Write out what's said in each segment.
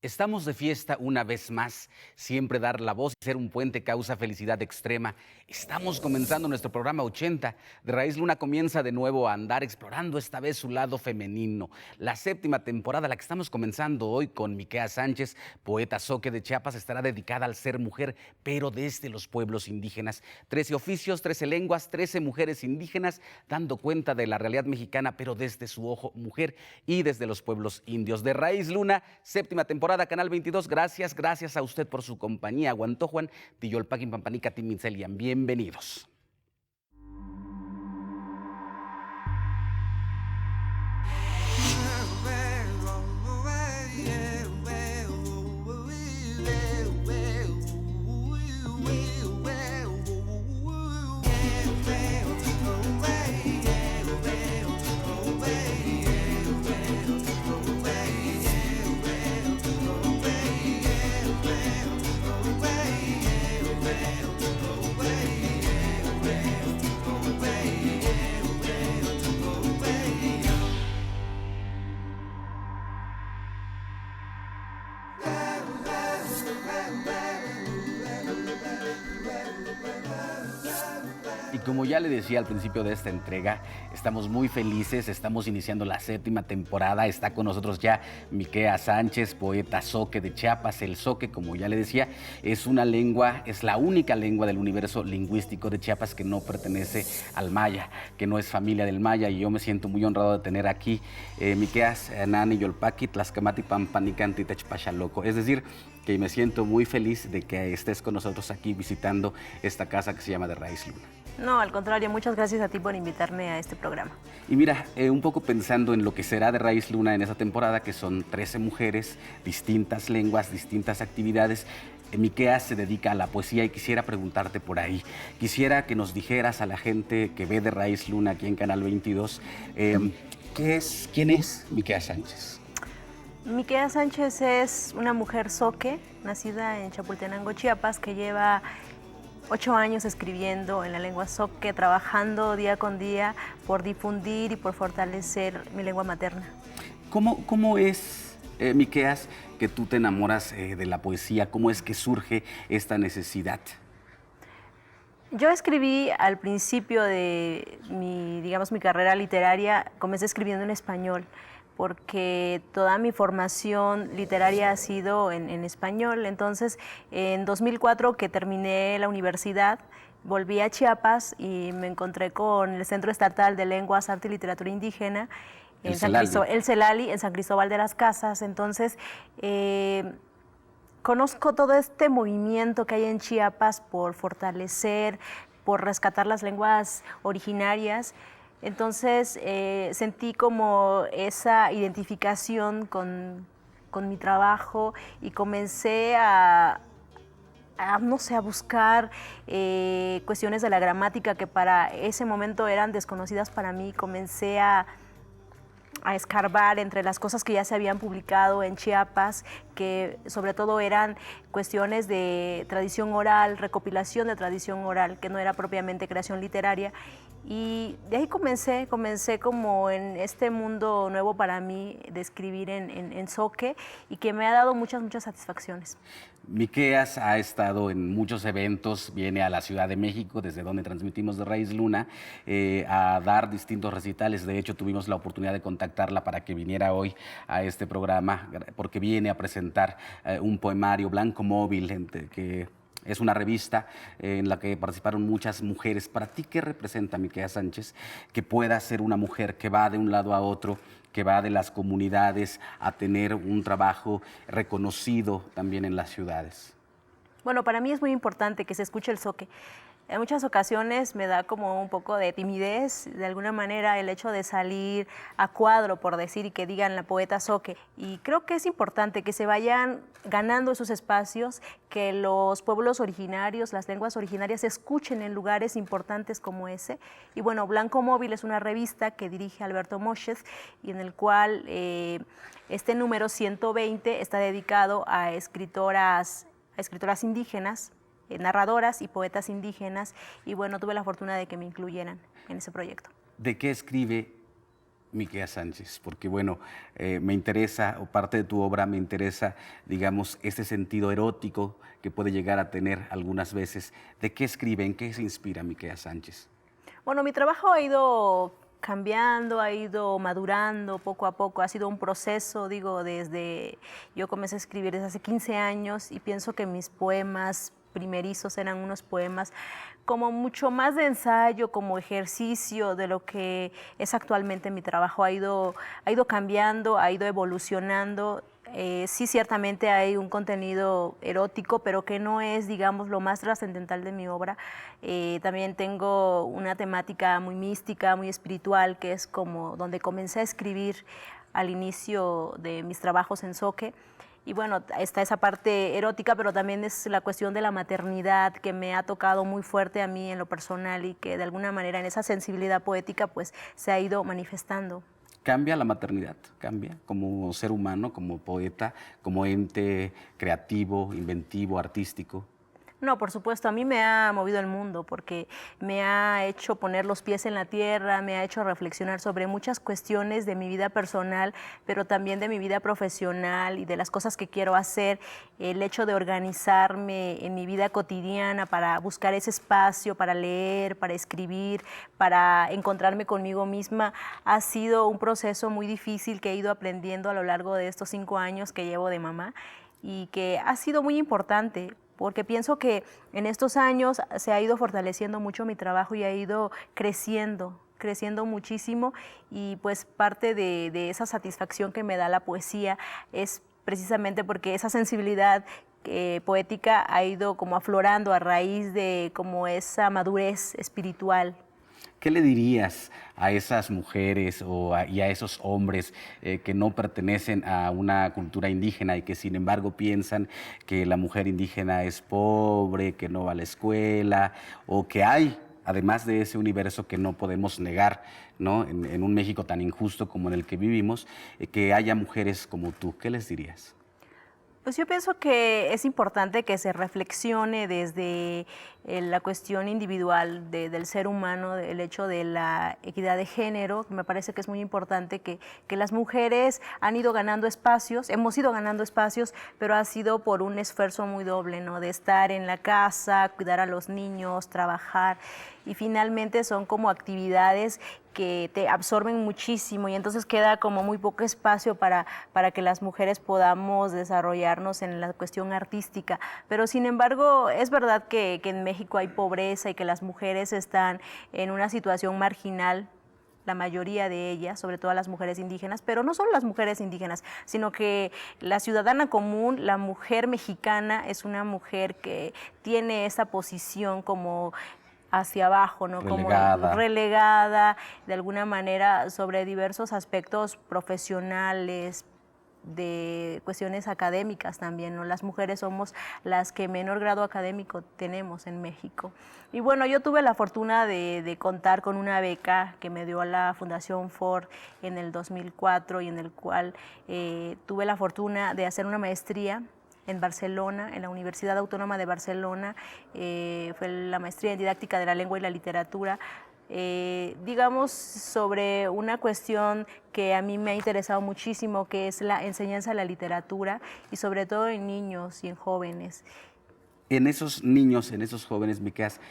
Estamos de fiesta una vez más. Siempre dar la voz y ser un puente causa felicidad extrema. Estamos comenzando nuestro programa 80. De Raíz Luna comienza de nuevo a andar explorando esta vez su lado femenino. La séptima temporada, la que estamos comenzando hoy con Miquea Sánchez, poeta zoque de Chiapas, estará dedicada al ser mujer, pero desde los pueblos indígenas. 13 oficios, 13 lenguas, 13 mujeres indígenas, dando cuenta de la realidad mexicana, pero desde su ojo mujer y desde los pueblos indios. De Raíz Luna, séptima temporada, Canal 22. Gracias a usted por su compañía. Guantojuan, Tiyolpaquin, Pampanica, Timincelian. Bienvenidos. Y como ya le decía al principio de esta entrega, estamos muy felices, estamos iniciando la séptima temporada. Está con nosotros ya Miquea Sánchez, poeta zoque de Chiapas. El zoque, como ya le decía, es una lengua, es la única lengua del universo lingüístico de Chiapas que no pertenece al maya, que no es familia del maya, y yo me siento muy honrado de tener aquí Miqueas, Nani, Yolpaqui, Tlaxcamati, Pampanican, Titachpachaloco. Es decir, que me siento muy feliz de que estés con nosotros aquí visitando esta casa que se llama De Raíz Luna. No, al contrario, muchas gracias a ti por invitarme a este programa. Y mira, un poco pensando en lo que será De Raíz Luna en esa temporada, que son 13 mujeres, distintas lenguas, distintas actividades. Miquea se dedica a la poesía y quisiera preguntarte por ahí. Quisiera que nos dijeras a la gente que ve De Raíz Luna aquí en Canal 22, ¿quién es Miquea Sánchez? Miquea Sánchez es una mujer zoque, nacida en Chapultenango, Chiapas, que lleva 8 años escribiendo en la lengua zoque, trabajando día con día por difundir y por fortalecer mi lengua materna. ¿Cómo es, Miqueas, que tú te enamoras de la poesía? ¿Cómo es que surge esta necesidad? Yo escribí al principio de mi carrera literaria, comencé escribiendo en español, porque toda mi formación literaria ha sido en español. Entonces, en 2004, que terminé la universidad, volví a Chiapas y me encontré con el Centro Estatal de Lenguas, Arte y Literatura Indígena, el CELALI, en San Cristóbal de las Casas. Entonces, conozco todo este movimiento que hay en Chiapas por fortalecer, por rescatar las lenguas originarias. Entonces sentí como esa identificación con mi trabajo y comencé no sé, a buscar cuestiones de la gramática que para ese momento eran desconocidas para mí. Comencé a escarbar entre las cosas que ya se habían publicado en Chiapas, que sobre todo eran cuestiones de tradición oral, recopilación de tradición oral, que no era propiamente creación literaria. Y de ahí comencé como en este mundo nuevo para mí de escribir en zoque, y que me ha dado muchas satisfacciones. Miqueas ha estado en muchos eventos, viene a la Ciudad de México, desde donde transmitimos De Raíz Luna, a dar distintos recitales. De hecho, tuvimos la oportunidad de contactarla para que viniera hoy a este programa, porque viene a presentar un poemario, Blanco Móvil, que es una revista en la que participaron muchas mujeres. ¿Para ti qué representa Miquea Sánchez que pueda ser una mujer que va de un lado a otro, que va de las comunidades a tener un trabajo reconocido también en las ciudades? Bueno, para mí es muy importante que se escuche el zoque. En muchas ocasiones me da como un poco de timidez, de alguna manera, el hecho de salir a cuadro, por decir, y que digan la poeta zoque. Y creo que es importante que se vayan ganando esos espacios, que los pueblos originarios, las lenguas originarias, se escuchen en lugares importantes como ese. Y bueno, Blanco Móvil es una revista que dirige Alberto Mochez, y en el cual este número 120 está dedicado a escritoras indígenas, narradoras y poetas indígenas, y bueno, tuve la fortuna de que me incluyeran en ese proyecto. ¿De qué escribe Miquea Sánchez, porque bueno, me interesa, o parte de tu obra me interesa, digamos, este sentido erótico que puede llegar a tener algunas veces. ¿De qué escribe, en qué se inspira Miquea Sánchez? Bueno, mi trabajo ha ido cambiando, ha ido madurando poco a poco, ha sido un proceso, digo, yo comencé a escribir desde hace 15 años y pienso que mis poemas primerizos eran unos poemas como mucho más de ensayo, como ejercicio de lo que es actualmente mi trabajo. Ha ido cambiando, ha ido evolucionando. Sí, ciertamente hay un contenido erótico, pero que no es, digamos, lo más trascendental de mi obra. También tengo una temática muy mística, muy espiritual, que es como donde comencé a escribir al inicio de mis trabajos en Zoque. Y bueno, está esa parte erótica, pero también es la cuestión de la maternidad que me ha tocado muy fuerte a mí en lo personal y que de alguna manera en esa sensibilidad poética pues se ha ido manifestando. ¿Cambia la maternidad? ¿Cambia como ser humano, como poeta, como ente creativo, inventivo, artístico? No, por supuesto, a mí me ha movido el mundo porque me ha hecho poner los pies en la tierra, me ha hecho reflexionar sobre muchas cuestiones de mi vida personal, pero también de mi vida profesional y de las cosas que quiero hacer. El hecho de organizarme en mi vida cotidiana para buscar ese espacio, para leer, para escribir, para encontrarme conmigo misma, ha sido un proceso muy difícil que he ido aprendiendo a lo largo de estos 5 años que llevo de mamá y que ha sido muy importante, porque pienso que en estos años se ha ido fortaleciendo mucho mi trabajo y ha ido creciendo muchísimo, y pues parte de esa satisfacción que me da la poesía es precisamente porque esa sensibilidad poética ha ido como aflorando a raíz de como esa madurez espiritual. ¿Qué le dirías a esas mujeres y a esos hombres que no pertenecen a una cultura indígena y que sin embargo piensan que la mujer indígena es pobre, que no va a la escuela, o que hay, además de ese universo que no podemos negar, ¿no? En un México tan injusto como en el que vivimos, que haya mujeres como tú? ¿Qué les dirías? Pues yo pienso que es importante que se reflexione desde la cuestión individual del ser humano, el hecho de la equidad de género. Me parece que es muy importante que las mujeres han ido ganando espacios, hemos ido ganando espacios, pero ha sido por un esfuerzo muy doble, ¿no? De estar en la casa, cuidar a los niños, trabajar, y finalmente son como actividades que te absorben muchísimo y entonces queda como muy poco espacio para que las mujeres podamos desarrollarnos en la cuestión artística. Pero sin embargo, es verdad que en México hay pobreza y que las mujeres están en una situación marginal, la mayoría de ellas, sobre todo las mujeres indígenas, pero no solo las mujeres indígenas, sino que la ciudadana común, la mujer mexicana, es una mujer que tiene esa posición como hacia abajo, ¿no? Relegada. Como relegada de alguna manera sobre diversos aspectos profesionales, de cuestiones académicas también, ¿no? Las mujeres somos las que menor grado académico tenemos en México. Y bueno, yo tuve la fortuna de contar con una beca que me dio la Fundación Ford en el 2004 y en el cual tuve la fortuna de hacer una maestría en Barcelona, en la Universidad Autónoma de Barcelona. Fue la maestría en didáctica de la lengua y la literatura, digamos, sobre una cuestión que a mí me ha interesado muchísimo, que es la enseñanza de la literatura y sobre todo en niños y en jóvenes. En esos niños, en esos jóvenes, Miqueas,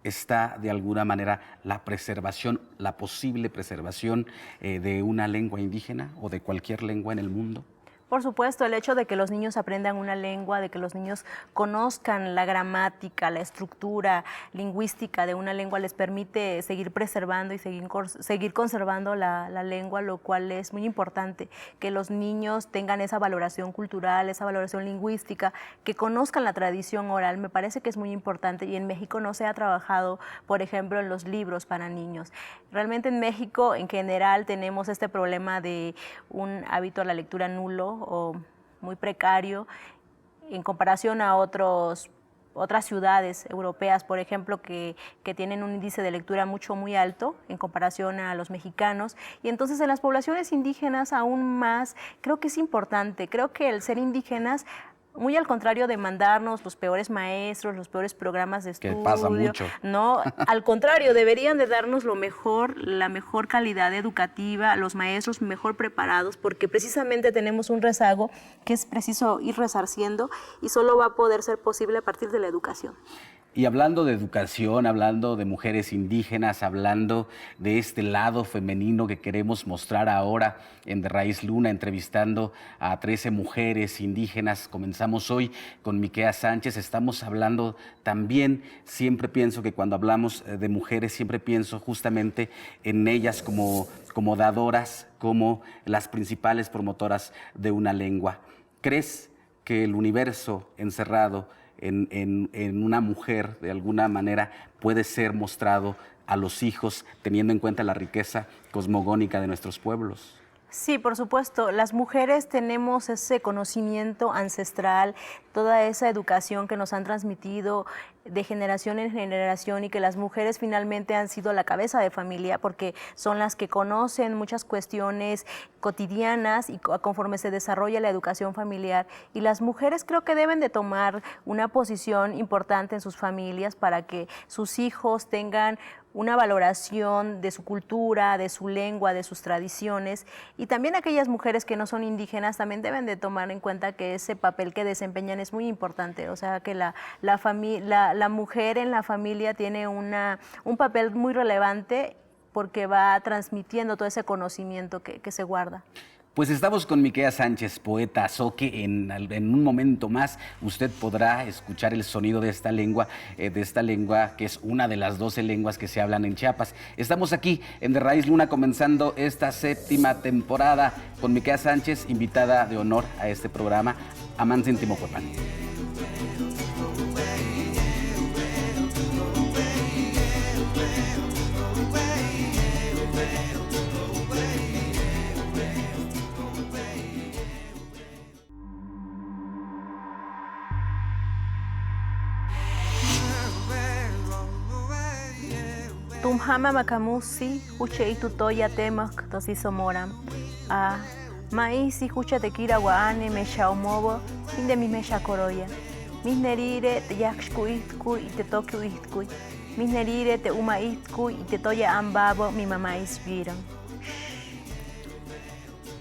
está de alguna manera la preservación, la posible preservación de una lengua indígena o de cualquier lengua en el mundo. Por supuesto, el hecho de que los niños aprendan una lengua, de que los niños conozcan la gramática, la estructura lingüística de una lengua, les permite seguir preservando y seguir conservando la lengua, lo cual es muy importante, que los niños tengan esa valoración cultural, esa valoración lingüística, que conozcan la tradición oral. Me parece que es muy importante, y en México no se ha trabajado, por ejemplo, en los libros para niños. Realmente en México, en general, tenemos este problema de un hábito a la lectura nulo o muy precario en comparación a otras ciudades europeas, por ejemplo, que tienen un índice de lectura muy alto en comparación a los mexicanos. Y entonces en las poblaciones indígenas aún más, creo que es importante, creo que el ser indígenas muy al contrario de mandarnos los peores maestros, los peores programas de estudio. Que pasa mucho. No, al contrario, deberían de darnos lo mejor, la mejor calidad educativa, los maestros mejor preparados, porque precisamente tenemos un rezago que es preciso ir resarciendo y solo va a poder ser posible a partir de la educación. Y hablando de educación, hablando de mujeres indígenas, hablando de este lado femenino que queremos mostrar ahora en De Raíz Luna, entrevistando a 13 mujeres indígenas. Comenzamos hoy con Miquea Sánchez. Estamos hablando también, siempre pienso que cuando hablamos de mujeres, siempre pienso justamente en ellas como dadoras, como las principales promotoras de una lengua. ¿Crees que el universo encerrado en una mujer, de alguna manera, puede ser mostrado a los hijos, teniendo en cuenta la riqueza cosmogónica de nuestros pueblos? Sí, por supuesto. Las mujeres tenemos ese conocimiento ancestral, toda esa educación que nos han transmitido de generación en generación y que las mujeres finalmente han sido la cabeza de familia porque son las que conocen muchas cuestiones cotidianas y conforme se desarrolla la educación familiar. Y las mujeres creo que deben de tomar una posición importante en sus familias para que sus hijos tengan una valoración de su cultura, de su lengua, de sus tradiciones, y también aquellas mujeres que no son indígenas también deben de tomar en cuenta que ese papel que desempeñan es muy importante, o sea que la mujer en la familia tiene un papel muy relevante porque va transmitiendo todo ese conocimiento que se guarda. Pues estamos con Miquea Sánchez, poeta zoque. En un momento más usted podrá escuchar el sonido de esta lengua que es una de las 12 lenguas que se hablan en Chiapas. Estamos aquí en De Raíz Luna comenzando esta 7ª temporada con Miquea Sánchez, invitada de honor a este programa, Amantzin Timocuepan. Tumhama makamusi, huche itutoya temak, tosisomoram. Maisi huche tequira guaane, mecha omobo, inde mi mecha coroya. Mis nerire te yaxku itku y te toku itku. Mis nerire te uma itku y te toya ambabo, mi mamá isviran.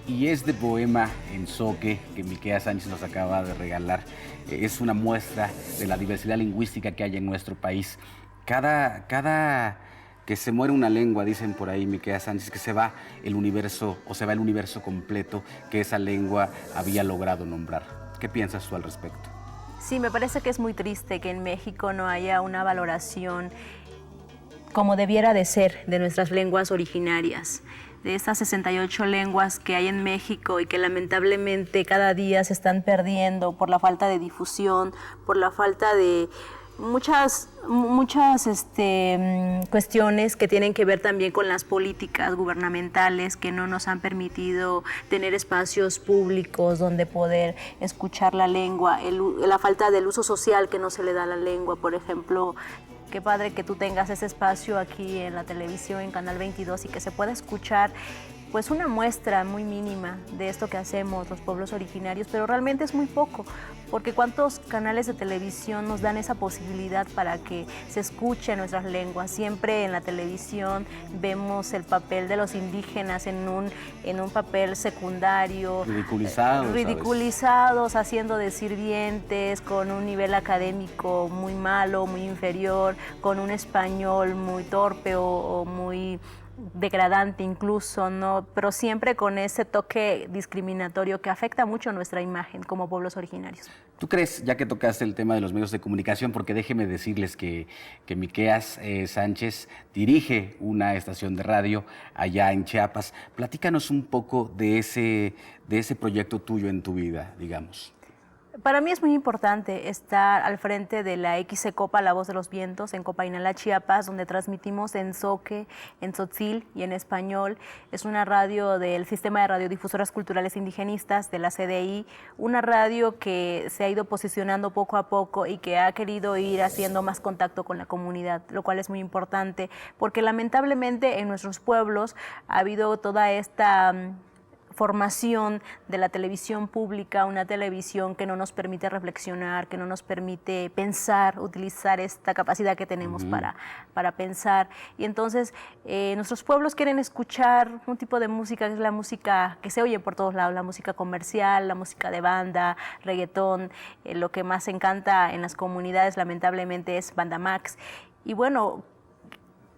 Y este poema en zoque que Miquea Sánchez nos acaba de regalar es una muestra de la diversidad lingüística que hay en nuestro país. Cada que se muere una lengua, dicen por ahí Miquea Sánchez, que se va el universo o se va el universo completo que esa lengua había logrado nombrar. ¿Qué piensas tú al respecto? Sí, me parece que es muy triste que en México no haya una valoración como debiera de ser de nuestras lenguas originarias, de estas 68 lenguas que hay en México y que lamentablemente cada día se están perdiendo por la falta de difusión, por la falta de muchas cuestiones que tienen que ver también con las políticas gubernamentales que no nos han permitido tener espacios públicos donde poder escuchar la lengua, la falta del uso social que no se le da a la lengua, por ejemplo. Qué padre que tú tengas ese espacio aquí en la televisión, en Canal 22, y que se pueda escuchar pues una muestra muy mínima de esto que hacemos los pueblos originarios, pero realmente es muy poco, porque ¿cuántos canales de televisión nos dan esa posibilidad para que se escuchen nuestras lenguas? Siempre en la televisión vemos el papel de los indígenas en un papel secundario, ridiculizados, haciendo de sirvientes, con un nivel académico muy malo, muy inferior, con un español muy torpe o muy degradante incluso, ¿no? Pero siempre con ese toque discriminatorio que afecta mucho nuestra imagen como pueblos originarios. ¿Tú crees, ya que tocaste el tema de los medios de comunicación, porque déjeme decirles que Miquea Sánchez dirige una estación de radio allá en Chiapas, platícanos un poco de ese proyecto tuyo en tu vida, digamos? Para mí es muy importante estar al frente de la XC-Copa La Voz de los Vientos en Copainalá, Chiapas, donde transmitimos en zoque, en tzotzil y en español. Es una radio del Sistema de Radiodifusoras Culturales Indigenistas de la CDI, una radio que se ha ido posicionando poco a poco y que ha querido ir haciendo más contacto con la comunidad, lo cual es muy importante porque lamentablemente en nuestros pueblos ha habido toda esta formación de la televisión pública, una televisión que no nos permite reflexionar, que no nos permite pensar, utilizar esta capacidad que tenemos para pensar. Y entonces nuestros pueblos quieren escuchar un tipo de música que es la música que se oye por todos lados, la música comercial, la música de banda, reggaetón. Lo que más encanta en las comunidades lamentablemente es Banda Max. Y bueno,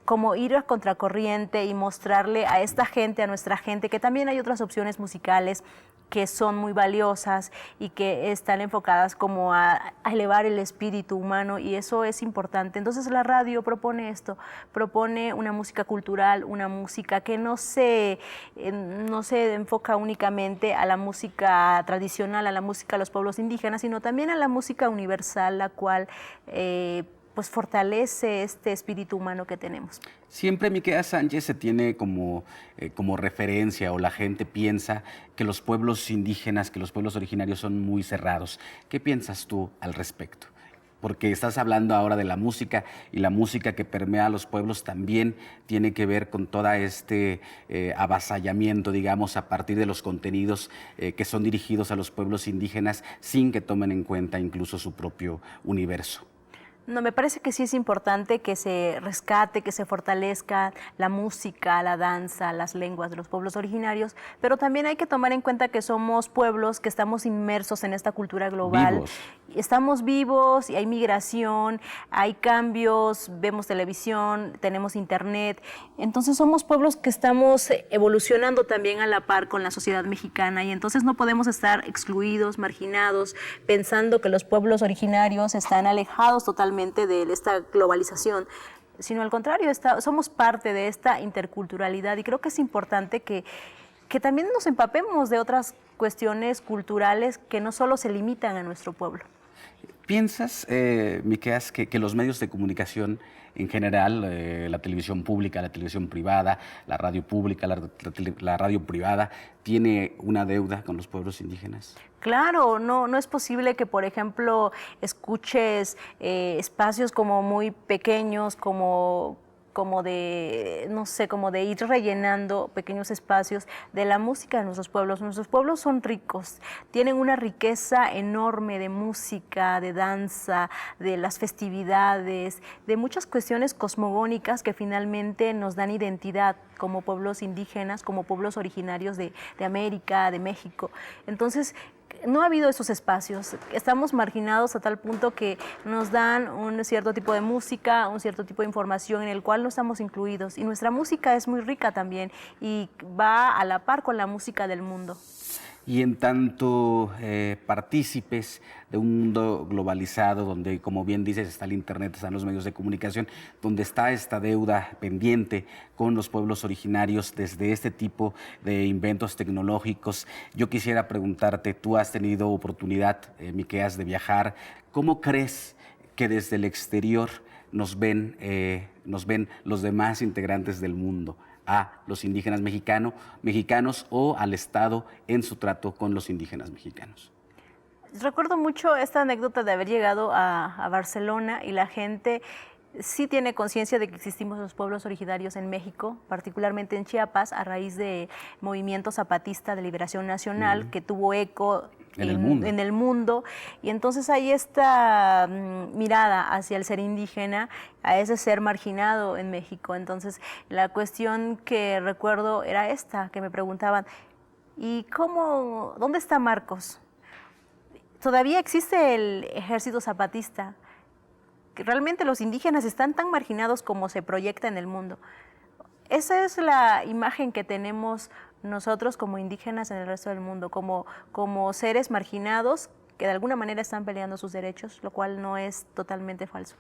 como ir a contracorriente y mostrarle a esta gente, a nuestra gente, que también hay otras opciones musicales que son muy valiosas y que están enfocadas como a elevar el espíritu humano, y eso es importante. Entonces la radio propone esto, propone una música cultural, una música que no se enfoca únicamente a la música tradicional, a la música de los pueblos indígenas, sino también a la música universal, la cual pues fortalece este espíritu humano que tenemos. Siempre Miquea Sánchez se tiene como referencia, o la gente piensa que los pueblos indígenas, que los pueblos originarios son muy cerrados. ¿Qué piensas tú al respecto? Porque estás hablando ahora de la música, y la música que permea a los pueblos también tiene que ver con todo este avasallamiento, digamos, a partir de los contenidos que son dirigidos a los pueblos indígenas sin que tomen en cuenta incluso su propio universo. No, me parece que sí es importante que se rescate, que se fortalezca la música, la danza, las lenguas de los pueblos originarios, pero también hay que tomar en cuenta que somos pueblos que estamos inmersos en esta cultura global. Vivos. Estamos vivos y hay migración, hay cambios, vemos televisión, tenemos internet. Entonces somos pueblos que estamos evolucionando también a la par con la sociedad mexicana, y entonces no podemos estar excluidos, marginados, pensando que los pueblos originarios están alejados totalmente de esta globalización, sino al contrario, somos parte de esta interculturalidad, y creo que es importante que también nos empapemos de otras cuestiones culturales que no solo se limitan a nuestro pueblo. ¿Piensas, Miqueas, que los medios de comunicación en general, la televisión pública, la televisión privada, la radio pública, la radio privada, tiene una deuda con los pueblos indígenas? Claro, no es posible que, por ejemplo, escuches espacios como muy pequeños, como de, no sé, como de ir rellenando pequeños espacios de la música de nuestros pueblos. Nuestros pueblos son ricos, tienen una riqueza enorme de música, de danza, de las festividades, de muchas cuestiones cosmogónicas que finalmente nos dan identidad como pueblos indígenas, como pueblos originarios de América, de México. Entonces, no ha habido esos espacios, estamos marginados a tal punto que nos dan un cierto tipo de música, un cierto tipo de información en el cual no estamos incluidos, y nuestra música es muy rica también y va a la par con la música del mundo. Y en tanto partícipes de un mundo globalizado, donde, como bien dices, está el Internet, están los medios de comunicación, donde está esta deuda pendiente con los pueblos originarios desde este tipo de inventos tecnológicos, yo quisiera preguntarte, tú has tenido oportunidad, Miqueas, de viajar. ¿Cómo crees que desde el exterior nos ven los demás integrantes del mundo, a los indígenas mexicanos o al Estado en su trato con los indígenas mexicanos? Recuerdo mucho esta anécdota de haber llegado a Barcelona, y la gente sí tiene conciencia de que existimos los pueblos originarios en México, particularmente en Chiapas, a raíz de movimiento zapatista de liberación nacional que tuvo eco en el mundo. Y entonces hay esta mirada hacia el ser indígena, a ese ser marginado en México. Entonces la cuestión que recuerdo era esta, que me preguntaban, ¿y dónde está Marcos? Todavía existe el ejército zapatista. Realmente los indígenas están tan marginados como se proyecta en el mundo. Esa es la imagen que tenemos nosotros como indígenas en el resto del mundo, como seres marginados que de alguna manera están peleando sus derechos, lo cual no es totalmente falso.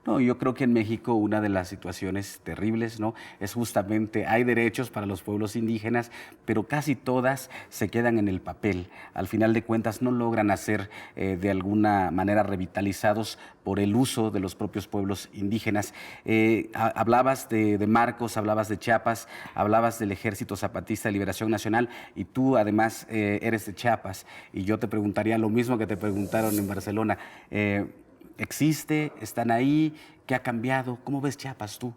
No, yo creo que en México una de las situaciones terribles, ¿no?, es justamente, hay derechos para los pueblos indígenas, pero casi todas se quedan en el papel. Al final de cuentas no logran ser de alguna manera revitalizados por el uso de los propios pueblos indígenas. Hablabas de Marcos, hablabas de Chiapas, hablabas del Ejército Zapatista de Liberación Nacional, y tú además eres de Chiapas, y yo te preguntaría lo mismo que te preguntaron en Barcelona. ¿Existe? ¿Están ahí? ¿Qué ha cambiado? ¿Cómo ves Chiapas tú?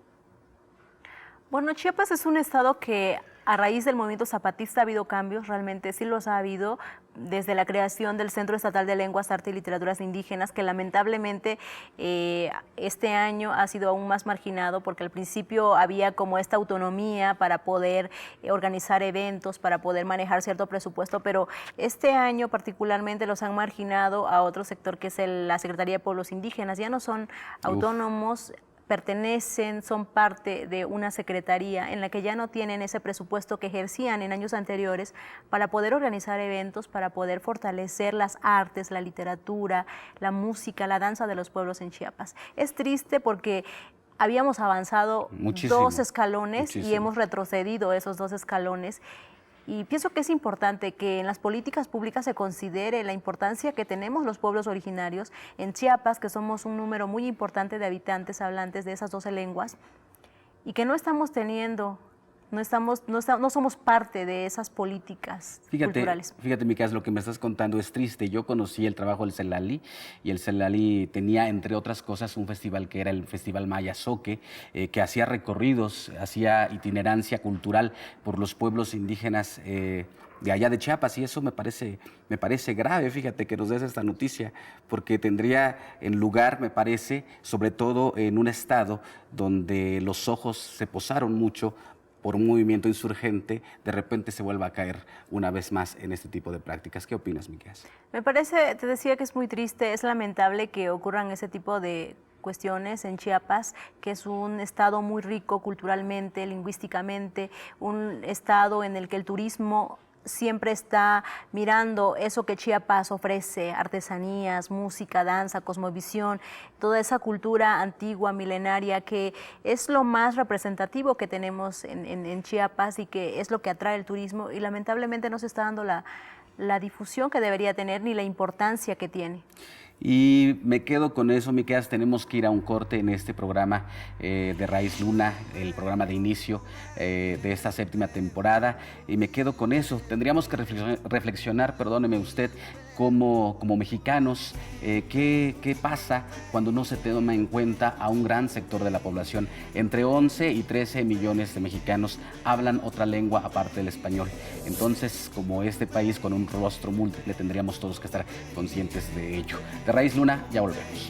Bueno, Chiapas es un estado que a raíz del movimiento zapatista ha habido cambios, realmente sí los ha habido, desde la creación del Centro Estatal de Lenguas, Arte y Literaturas Indígenas, que lamentablemente este año ha sido aún más marginado, porque al principio había como esta autonomía para poder organizar eventos, para poder manejar cierto presupuesto, pero este año particularmente los han marginado a otro sector que es la Secretaría de Pueblos Indígenas. Ya no son autónomos, pertenecen, son parte de una secretaría en la que ya no tienen ese presupuesto que ejercían en años anteriores para poder organizar eventos, para poder fortalecer las artes, la literatura, la música, la danza de los pueblos en Chiapas. Es triste porque habíamos avanzado Muchísimo, 2 escalones muchísimo. y hemos retrocedido esos 2 escalones. Y pienso que es importante que en las políticas públicas se considere la importancia que tenemos los pueblos originarios en Chiapas, que somos un número muy importante de habitantes hablantes de esas 12 lenguas, y que no estamos teniendo, no somos parte de esas políticas culturales. Fíjate, Micaela, lo que me estás contando es triste. Yo conocí el trabajo del CELALI y el CELALI tenía, entre otras cosas, un festival que era el Festival Maya Zoque, que hacía recorridos, hacía itinerancia cultural por los pueblos indígenas de allá de Chiapas, y eso me parece grave, fíjate, que nos des esta noticia, porque tendría en lugar, me parece, sobre todo en un estado donde los ojos se posaron mucho por un movimiento insurgente, de repente se vuelva a caer una vez más en este tipo de prácticas. ¿Qué opinas, Micaela? Me parece, te decía que es muy triste, es lamentable que ocurran ese tipo de cuestiones en Chiapas, que es un estado muy rico culturalmente, lingüísticamente, un estado en el que el turismo siempre está mirando eso que Chiapas ofrece, artesanías, música, danza, cosmovisión, toda esa cultura antigua, milenaria, que es lo más representativo que tenemos en Chiapas y que es lo que atrae el turismo, y lamentablemente no se está dando la difusión que debería tener ni la importancia que tiene. Y me quedo con eso, Micaela. Tenemos que ir a un corte en este programa de Raíz Luna, el programa de inicio de esta 7ª temporada, y me quedo con eso. Tendríamos que reflexionar, perdóneme usted, como mexicanos, qué pasa cuando no se toma en cuenta a un gran sector de la población. Entre 11 y 13 millones de mexicanos hablan otra lengua aparte del español. Entonces, como este país con un rostro múltiple, tendríamos todos que estar conscientes de ello. De Raíz Luna, ya volvemos.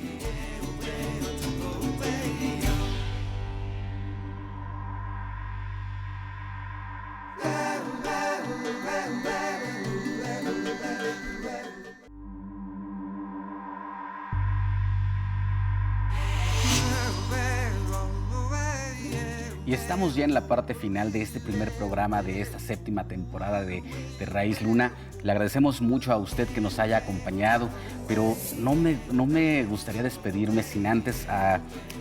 Y estamos ya en la parte final de este primer programa de esta 7ª temporada de Raíz Luna. Le agradecemos mucho a usted que nos haya acompañado, pero no me gustaría despedirme sin antes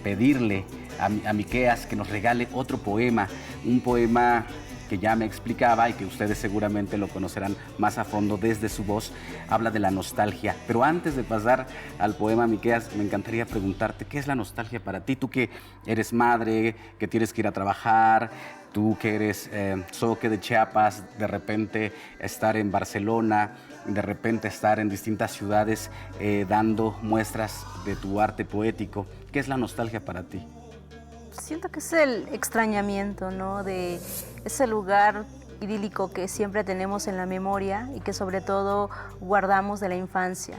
pedirle a Micaela que nos regale otro poema, un poema que ya me explicaba y que ustedes seguramente lo conocerán más a fondo desde su voz. Habla de la nostalgia. Pero antes de pasar al poema, Micaela, me encantaría preguntarte, ¿qué es la nostalgia para ti? Tú que eres madre, que tienes que ir a trabajar, tú que eres zoque de Chiapas, de repente estar en Barcelona, de repente estar en distintas ciudades dando muestras de tu arte poético. ¿Qué es la nostalgia para ti? Siento que es el extrañamiento, ¿no? De ese lugar idílico que siempre tenemos en la memoria y que sobre todo guardamos de la infancia.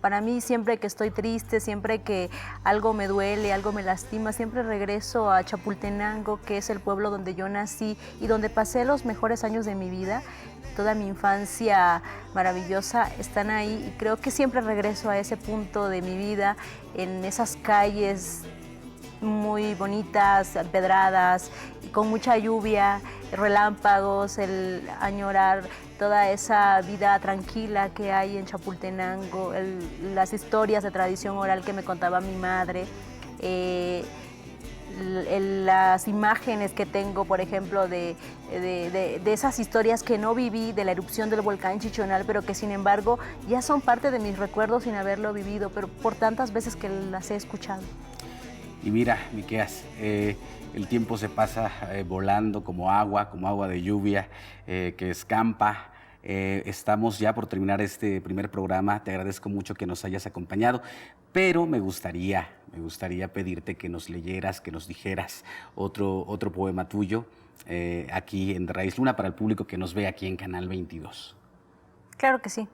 Para mí, siempre que estoy triste, siempre que algo me duele, algo me lastima, siempre regreso a Chapultenango, que es el pueblo donde yo nací y donde pasé los mejores años de mi vida. Toda mi infancia maravillosa están ahí, y creo que siempre regreso a ese punto de mi vida, en esas calles muy bonitas, empedradas, con mucha lluvia, relámpagos, el añorar toda esa vida tranquila que hay en Chapultenango, las historias de tradición oral que me contaba mi madre, las imágenes que tengo, por ejemplo, de esas historias que no viví, de la erupción del volcán Chichonal, pero que sin embargo ya son parte de mis recuerdos sin haberlo vivido, pero por tantas veces que las he escuchado. Y mira, Micaela, el tiempo se pasa volando como agua de lluvia que escampa. Estamos ya por terminar este primer programa. Te agradezco mucho que nos hayas acompañado, pero me gustaría pedirte que nos leyeras, que nos dijeras otro poema tuyo, aquí en De Raíz Luna para el público que nos ve aquí en Canal 22. Claro que sí.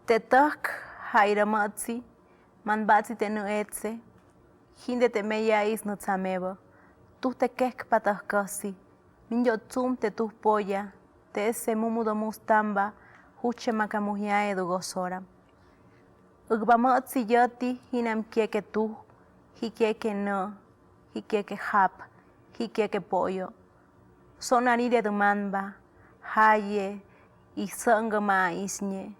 Tetok Hairamotsi, Manbatsi Tenuetse, Hinde Temeyais no Tsamebo, Tu te kek patahkosi, Minyotsum te tus polla, Te ese mumudo mustamba, Huche makamuhia edugosora. Ugbamotsi yoti, Hinam kieke tu, Hikieke no, Hikieke hap, Hikieke pollo. Sonaride de manba, Haye, y sangama isñe.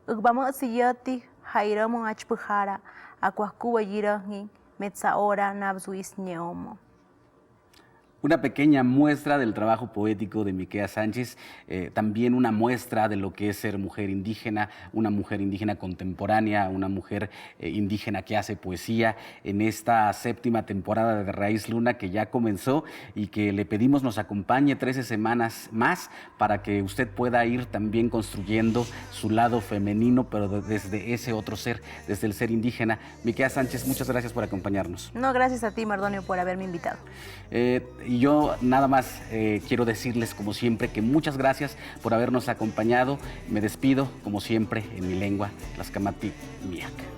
Ugbamotsi yoti, Hairamo achpujara, Aquascuba yirohin, Metzaora nabzu isñe homo. Una pequeña muestra del trabajo poético de Miquea Sánchez, también una muestra de lo que es ser mujer indígena, una mujer indígena contemporánea, una mujer indígena que hace poesía en esta 7ª temporada de Raíz Luna que ya comenzó y que le pedimos nos acompañe 13 semanas más para que usted pueda ir también construyendo su lado femenino, pero desde ese otro ser, desde el ser indígena. Miquea Sánchez, muchas gracias por acompañarnos. No, gracias a ti, Mardonio, por haberme invitado. Y yo nada más quiero decirles, como siempre, que muchas gracias por habernos acompañado. Me despido, como siempre, en mi lengua, Tlaxcamati Miak.